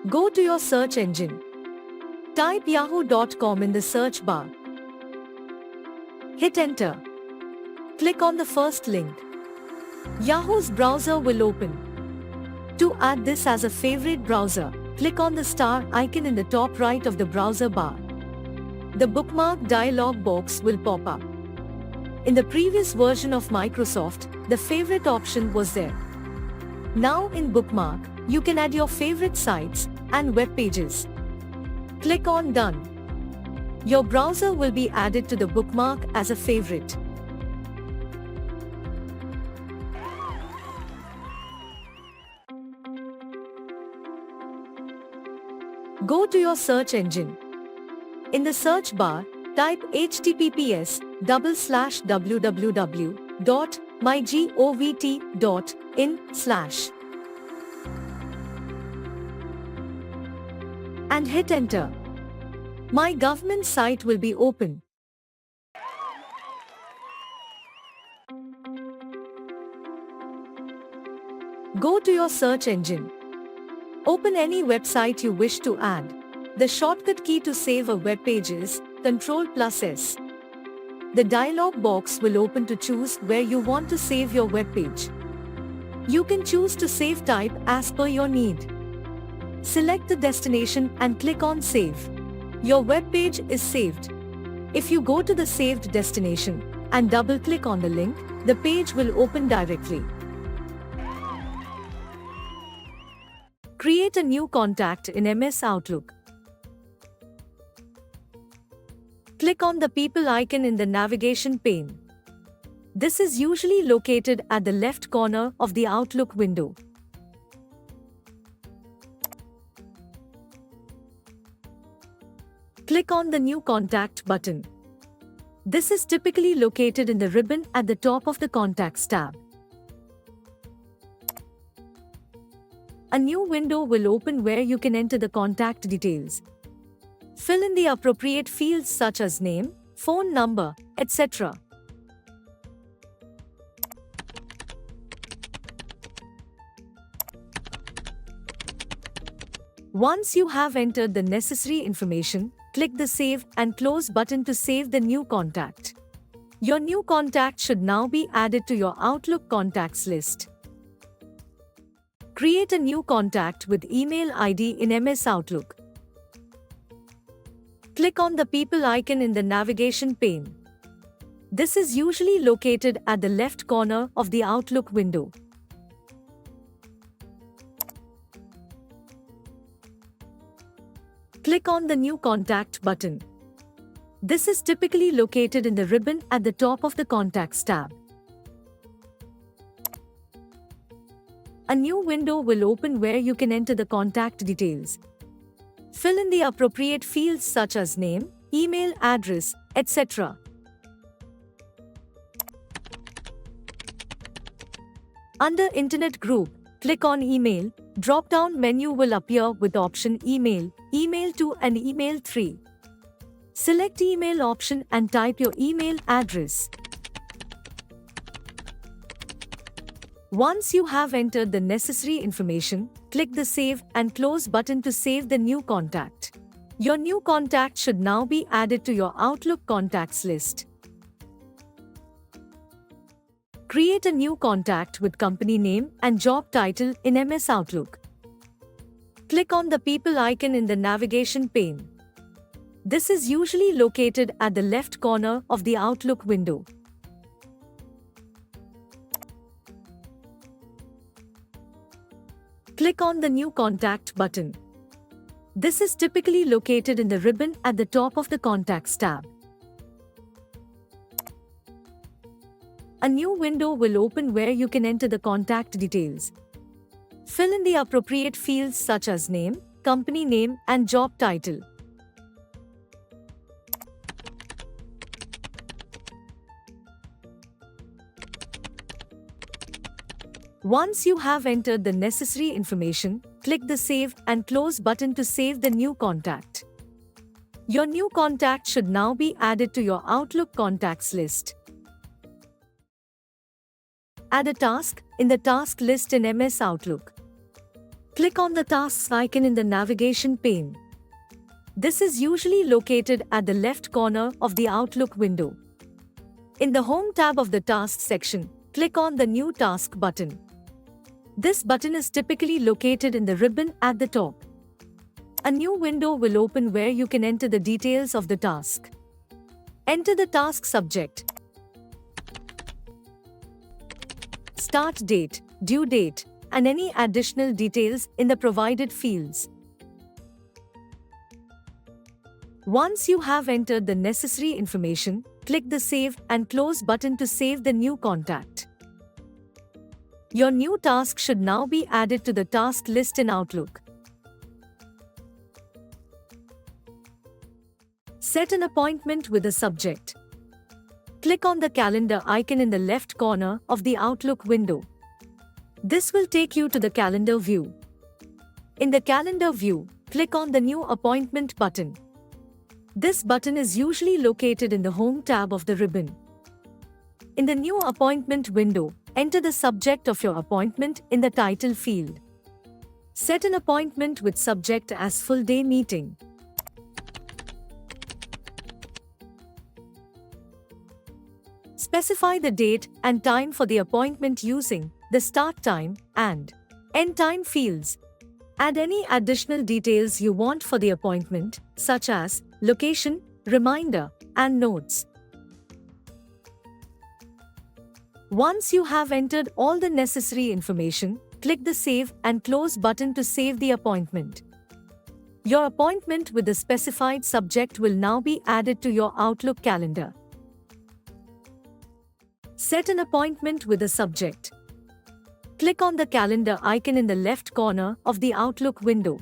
Go to your search engine. Type yahoo.com in the search bar. Hit enter. Click on the first link. Yahoo's browser will open. To add this as a favorite browser, click on the star icon in the top right of the browser bar. The bookmark dialog box will pop up. In the previous version of Microsoft, the favorite option was there. Now in Bookmark, you can add your favorite sites and web pages. Click on Done. Your browser will be added to the bookmark as a favorite. Go to your search engine. In the search bar, type https://www.mygovt.in/ and hit enter. My government site will be open. Go to your search engine. Open any website you wish to add. The shortcut key to save a web page is Ctrl+S. The dialog box will open to choose where you want to save your web page. You can choose to save type as per your need. Select the destination and click on Save. Your web page is saved. If you go to the saved destination and double-click on the link, the page will open directly. Create a new contact in MS Outlook. Click on the People icon in the navigation pane. This is usually located at the left corner of the Outlook window. Click on the New Contact button. This is typically located in the ribbon at the top of the Contacts tab. A new window will open where you can enter the contact details. Fill in the appropriate fields such as name, phone number, etc. Once you have entered the necessary information, click the Save and Close button to save the new contact. Your new contact should now be added to your Outlook contacts list. Create a new contact with email ID in MS Outlook. Click on the People icon in the navigation pane. This is usually located at the left corner of the Outlook window. Click on the New Contact button. This is typically located in the ribbon at the top of the Contacts tab. A new window will open where you can enter the contact details. Fill in the appropriate fields such as name, email address, etc. Under Internet Group, click on Email. Drop-down menu will appear with option Email, Email 2 and Email 3. Select Email option and type your email address. Once you have entered the necessary information, click the Save and Close button to save the new contact. Your new contact should now be added to your Outlook contacts list. Create a new contact with company name and job title in MS Outlook. Click on the People icon in the navigation pane. This is usually located at the left corner of the Outlook window. Click on the New Contact button. This is typically located in the ribbon at the top of the Contacts tab. A new window will open where you can enter the contact details. Fill in the appropriate fields such as name, company name, and job title. Once you have entered the necessary information, click the Save and Close button to save the new contact. Your new contact should now be added to your Outlook contacts list. Add a task in the task list in MS Outlook. Click on the tasks icon in the navigation pane. This is usually located at the left corner of the Outlook window. In the Home tab of the Tasks section, click on the New Task button. This button is typically located in the ribbon at the top. A new window will open where you can enter the details of the task. Enter the task subject, start date, due date, and any additional details in the provided fields. Once you have entered the necessary information, click the Save and Close button to save the new contact. Your new task should now be added to the task list in Outlook. Set an appointment with a subject. Click on the calendar icon in the left corner of the Outlook window. This will take you to the calendar view. In the calendar view, click on the New Appointment button. This button is usually located in the Home tab of the ribbon. In the New Appointment window, enter the subject of your appointment in the title field. Set an appointment with subject as full day meeting. Specify the date and time for the appointment using the start time and end time fields. Add any additional details you want for the appointment, such as location, reminder, and notes. Once you have entered all the necessary information, click the Save and Close button to save the appointment. Your appointment with the specified subject will now be added to your Outlook calendar. Set an appointment with a subject. Click on the calendar icon in the left corner of the Outlook window.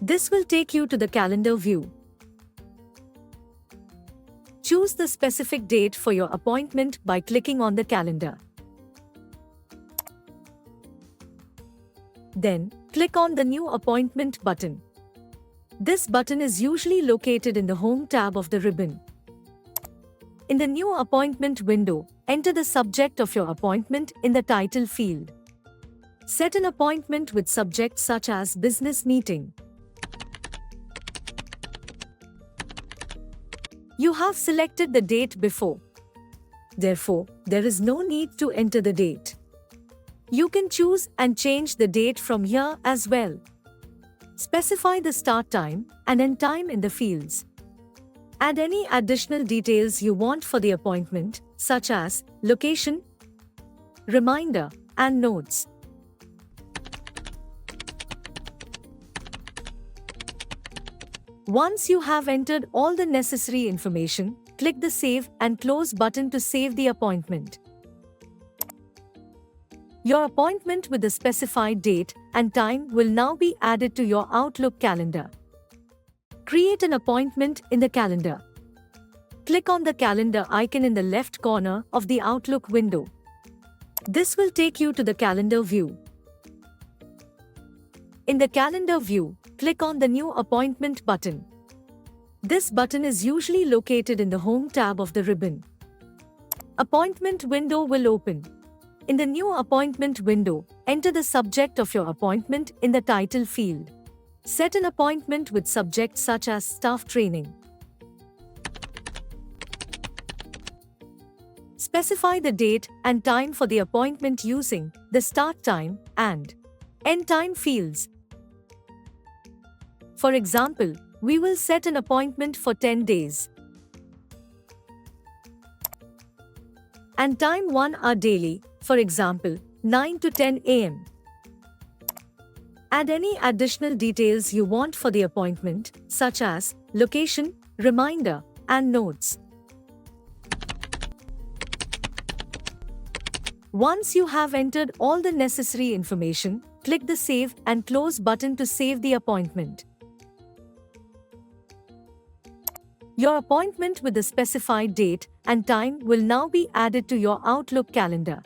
This will take you to the calendar view. Choose the specific date for your appointment by clicking on the calendar. Then, click on the New Appointment button. This button is usually located in the Home tab of the ribbon. In the New Appointment window, enter the subject of your appointment in the title field. Set an appointment with subjects such as business meeting. You have selected the date before. Therefore, there is no need to enter the date. You can choose and change the date from here as well. Specify the start time and end time in the fields. Add any additional details you want for the appointment, such as location, reminder, and notes. Once you have entered all the necessary information, click the Save and Close button to save the appointment. Your appointment with the specified date and time will now be added to your Outlook calendar. Create an appointment in the calendar. Click on the calendar icon in the left corner of the Outlook window. This will take you to the calendar view. In the calendar view, click on the New Appointment button. This button is usually located in the Home tab of the ribbon. Appointment window will open. In the New Appointment window, enter the subject of your appointment in the title field. Set an appointment with subjects such as staff training. Specify the date and time for the appointment using the start time and end time fields. For example, we will set an appointment for 10 days. And time 1 hour daily, for example, 9 to 10 a.m. Add any additional details you want for the appointment, such as location, reminder, and notes. Once you have entered all the necessary information, click the Save and Close button to save the appointment. Your appointment with the specified date and time will now be added to your Outlook calendar.